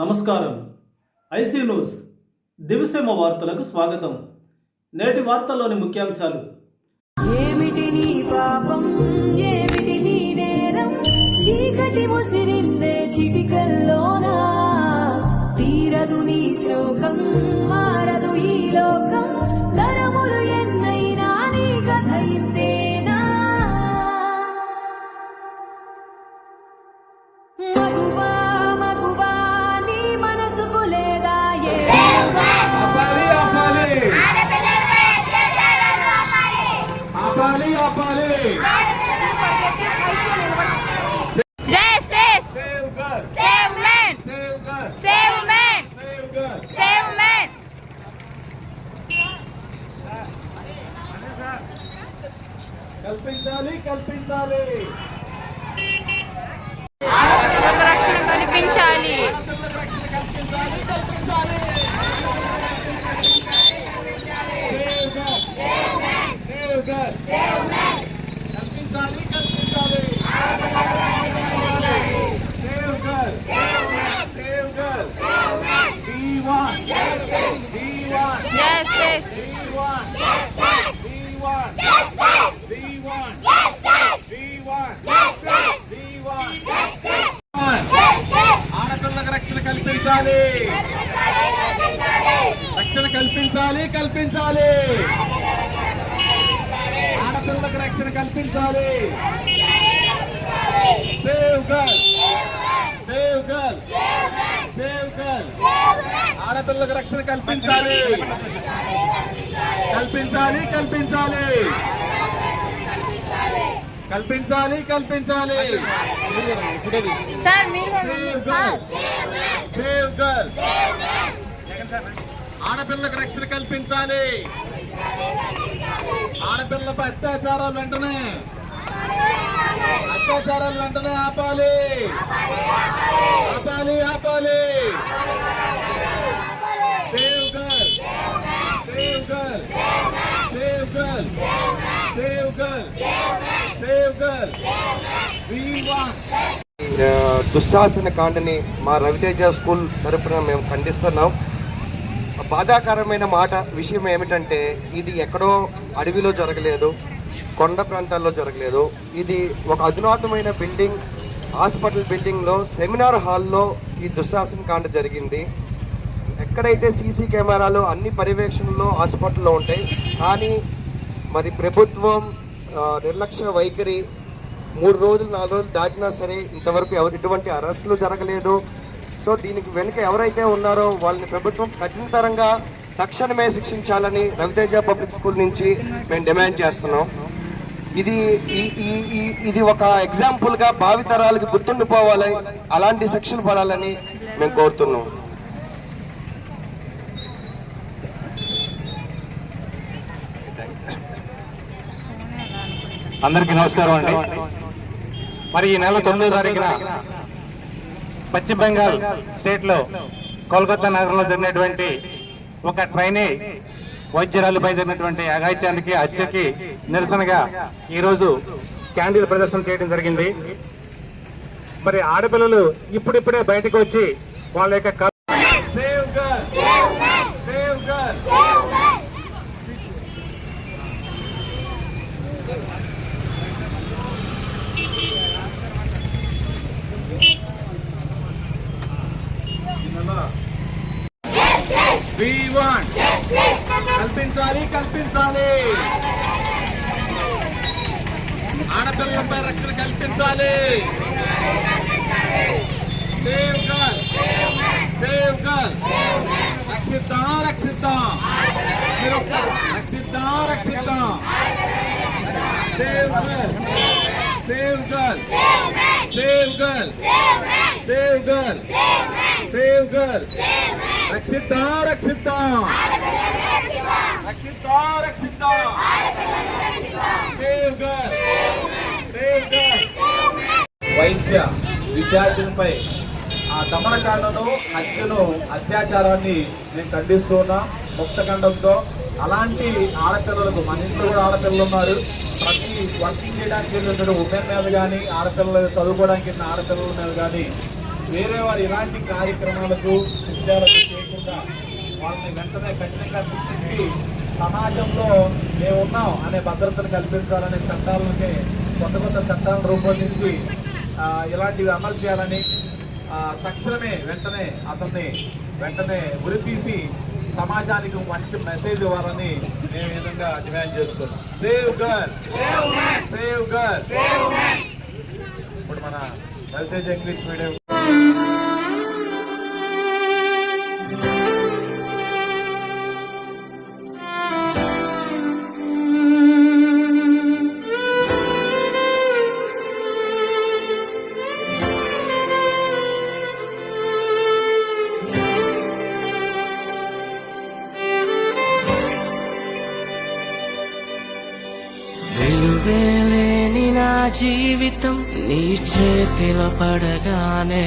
నమస్కారం. IC news దివిసేమ వార్తలకు స్వాగతం. నేటి వార్తల్లోని ముఖ్యాంశాలు. ఏమిటి నీ పాపం, ఏమిటి నీ నేరం, చీకటి ముసిరిందే చిటికల్లోనా, తీరదు నీ శోకం, మారదు ఈ లోకం, తరములు ఎన్నైనా నీ కథ ఇంతేనా. మగువా మగువా నీ మనసుకు లేదా Justice! Save men! Save men! Save men! కల్పించాలి కల్పించాలి రక్షణ కల్పించాలి. రక్షణ కల్పించాలి కల్పించాలి కల్పించాలి కల్పించాలి Justice! ఆడపిల్లలకు రక్షణ కల్పించాలి రక్షణ కల్పించాలి కల్పించాలి ఆడపిల్లలకు రక్షణ కల్పించాలి. Save girl save girl save girl ఆడపిల్లలకు రక్షణ కల్పించాలి కల్పించాలి కల్పించాలి కల్పించాలి కల్పించాలి సార్ మీరు సేవ్ గర్ల్ సేవ్ గర్ల్ ఆడపిల్లకు రక్షణ కల్పించాలి. ఆడపిల్లపై అత్యాచారాలు వెంటనే ఆపాలి ఆపాలి ఆపాలి. Save girl save girl save girl save girl save girl we want. దుశ్శాసన కాండని మా రవితేజ స్కూల్ తరపున మేము ఖండిస్తున్నాం. బాధాకరమైన విషయం ఏమిటంటే ఇది ఎక్కడో అడవిలో జరగలేదు, కొండ ప్రాంతాల్లో జరగలేదు. ఇది ఒక అధునాతమైన బిల్డింగ్, హాస్పిటల్ బిల్డింగ్లో సెమినార్ హాల్లో ఈ దుశ్శాసన కాండ జరిగింది. ఎక్కడైతే సీసీ కెమెరాలు అన్ని పర్యవేక్షణలో హాస్పిటల్లో ఉంటాయి, కానీ మరి ప్రభుత్వం నిర్లక్ష్య వైఖరి 3 రోజులు 4 రోజులు దాటినా సరే ఇంతవరకు ఎటువంటి అరెస్టులు జరగలేదు. సో దీనికి వెనుక ఎవరైతే ఉన్నారో వాళ్ళని ప్రభుత్వం కఠినతరంగా తక్షణమే శిక్షించాలని రవితేజ పబ్లిక్ స్కూల్ నుంచి మేము డిమాండ్ చేస్తున్నాం. ఇది ఒక ఎగ్జాంపుల్గా భావితరాలకు గుర్తుండిపోవాలి, అలాంటి శిక్షలు పడాలని మేము కోరుతున్నాం. అందరికీ నమస్కారం అండి. మరి ఈ నెల 9వ తారీఖున పశ్చిమ బెంగాల్ స్టేట్లో కోల్కతా నగరంలో జరిగినటువంటి ఒక ట్రైనీ వైద్యురాలిపై జరిగినటువంటి అఘాయిత్యానికి హత్యకి నిరసనగా ఈరోజు క్యాండిల్ ప్రదర్శన చేయడం జరిగింది. మరి ఆడపిల్లలు ఇప్పుడిప్పుడే బయటకు వచ్చి వాళ్ళ యొక్క కల్పించాలి కల్పించాలి ఆడపిల్లలపై రక్షణ కల్పించాలి. సేవ్ గర్ల్ సేవ్ గర్ల్ రక్షిద్దాం రక్షిద్దాం రక్షిద్దాం రక్షిద్దాం. Save girl save girl save girl save girl save girl రక్షిద్దాం రక్షిద్దాం రక్షిద్దాం రక్షిద్దాం. Save girl save girl. వైద్య విద్యార్థులపై ఆ దమనకాండను, హత్యను, అత్యాచారాన్ని నేను ఖండిస్తున్నా ముక్తఖండంతో. అలాంటి ఆడపిల్లలకు, మన ఇంట్లో కూడా ఆడపిల్లలు ఉన్నారు, ప్రతి వర్కింగ్ చేయడానికి వెళ్ళినటువంటి ఉమెన్ మీద కానీ, ఆడపిల్లలు చదువుకోవడానికి వెళ్ళిన ఆడపిల్లల మీద కానీ వేరే వారు ఇలాంటి కార్యక్రమాలకు కృత్యాలకు చేయకుండా వాళ్ళని వెంటనే కఠినంగా శిక్షించి సమాజంలో మేము ఉన్నాం అనే భద్రతను కల్పించాలనే చట్టాలకి కొత్త కొత్త చట్టాలను రూపొందించి ఇలాంటివి అమలు చేయాలని తక్షణమే వెంటనే ఉరితీసి సమాజానికి మంచి మెసేజ్ ఇవ్వాలని మేము ఈ విధంగా డిమాండ్ చేస్తున్నాం. Save girl, save girl. ఇప్పుడు మన రవితేజ ఇంగ్లీష్ మీడియం వెలువేలేని నా జీవితం నీ చేతిలో పడగానే